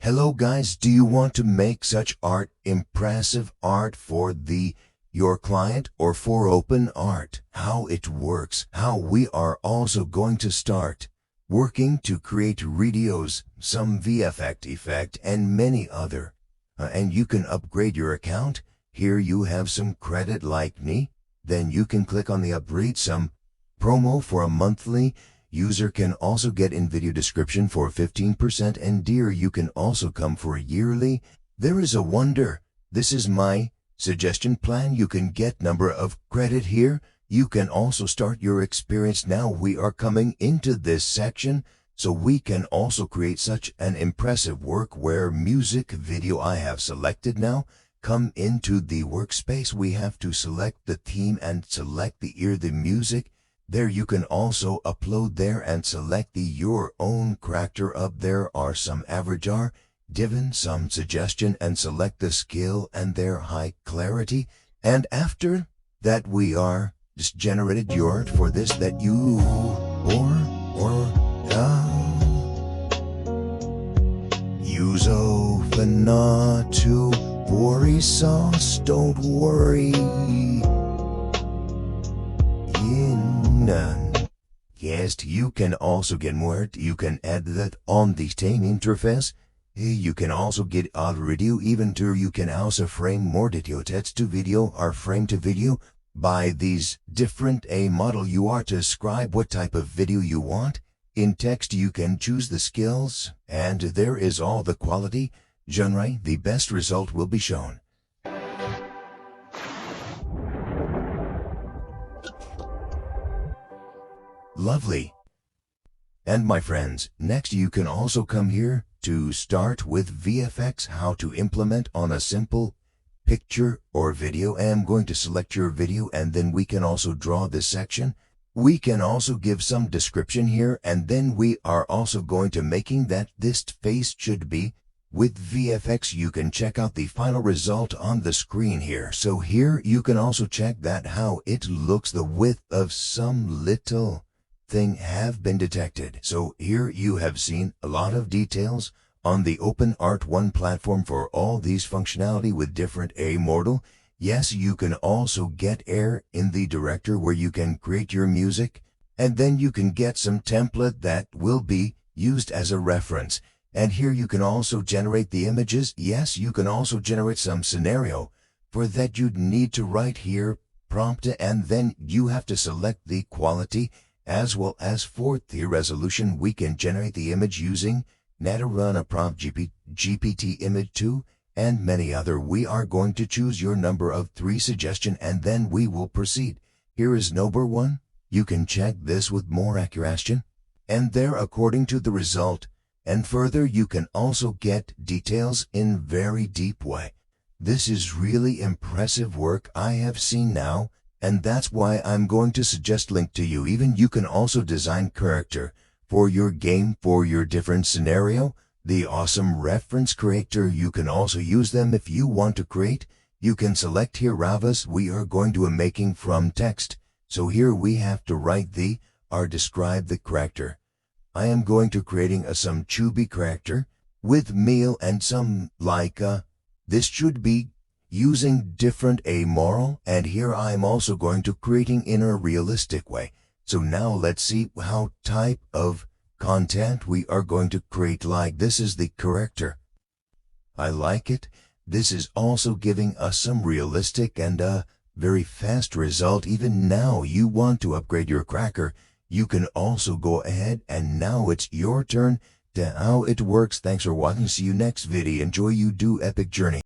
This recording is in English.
Hello guys, do you want to make such art, impressive art for your client or for OpenArt? How it works, how we are also going to start working to create videos, some VFX effect and many other. And you can upgrade your account. Here you have some credit like me. Then you can click on the upgrade some promo for a monthly. User can also get in video description for 15%, and dear, you can also come for a yearly. There is a wonder. This is my suggestion plan. You can get number of credit here. You can also start your experience now. We are coming into this section so we can also create such an impressive work where music video I have selected now. Come into the workspace. We have to select the theme and select the music. There you can also upload there and select your own character up. There are some average are given some suggestion and select the skill and their high clarity. And after that we are just generated your art for this that you use not to worry sauce, don't worry. Yes, you can also get more. You can add that on the same interface. You can also get audio video, even to you can also frame more detail text to video or frame to video. By these different model you are to describe what type of video you want. In text you can choose the skills, and there is all the quality. Genre, the best result will be shown. Lovely. And my friends, next you can also come here to start with VFX, how to implement on a simple picture or video. I am going to select your video, and then we can also draw this section. We can also give some description here, and then we are also going to making that this face should be with VFX. You can check out the final result on the screen here. So here you can also check that how it looks, the width of some little thing have been detected. So here you have seen a lot of details on the OpenArt 1 platform for all these functionality with different model. Yes, you can also get air in the director where you can create your music, and then you can get some template that will be used as a reference. And here you can also generate the images. Yes, you can also generate some scenario. For that you'd need to write here prompt, and then you have to select the quality as well as for the resolution. We can generate the image using run a prompt GPT image 2 and many other. We are going to choose your number of 3 suggestion, and then we will proceed. Here is number 1. You can check this with more accuracy, and there according to the result. And further you can also get details in very deep way. This is really impressive work I have seen now, and that's why I'm going to suggest link to you. Even you can also design character for your game, for your different scenario. The awesome reference creator, you can also use them if you want to create. You can select here Ravas. We are going to a making from text. So here we have to write or describe the character. I am going to creating some chubby character with meal and some like this should be using different moral, and here I'm also going to creating in a realistic way. So now let's see how type of content we are going to create. Like this is the character. I like it. This is also giving us some realistic and very fast result. Even now you want to upgrade your cracker, you can also go ahead, and now it's your turn to how it works. Thanks for watching. See you next video. Enjoy you do epic journey.